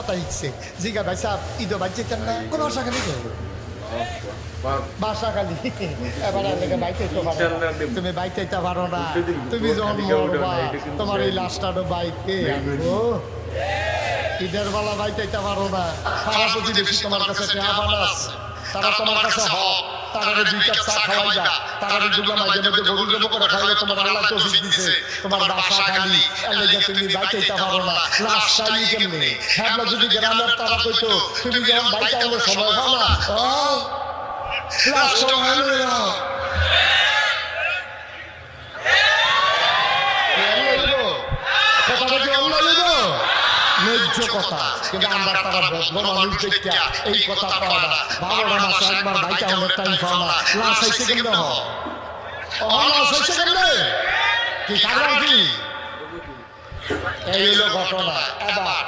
কথা শিখছে জিগা ভাই সাহেব ঈদও বাদ যেতেন না কোন বাসা খালি বাসা খালি এবার লেগে বাইতে তো পারো না। তুমি বাইতে পারো না, তুমি যখন মরবা তোমার এই লাশটারও বাইকে আনবো। ঈদের বেলা বাইতে পারো না, সারা প্রতিবেশী তোমার কাছে তারা তোমার কাছে হক, তারা 2 কাপ চা খাওয়াইবা, তারা যেগুলো মাঝে মাঝে গরু জব করে খাইলে তোমার আল্লাহ তৌফিক দিছে, তোমার বাসা খালি এলাকা তুমি বাইতে পারো না। লাশ চাই কেমনে? হ্যাঁ যদি গ্রামের তারা কইতো তুমি যখন বাইতে হলে সময় পাও না, লাশ সময় হলো না ন্যায্য কথা। কিন্তু আমরা তারা বদল মানুষ দেখিয়া এই কথা পাওয়া না, 12টা মাসে একবার বাইটা অনেক টাইম পাও না, লাশ হয়েছে কেন? লাশ হয়েছে কেন? কি কারণ কি? এই হলো ঘটনা। এবার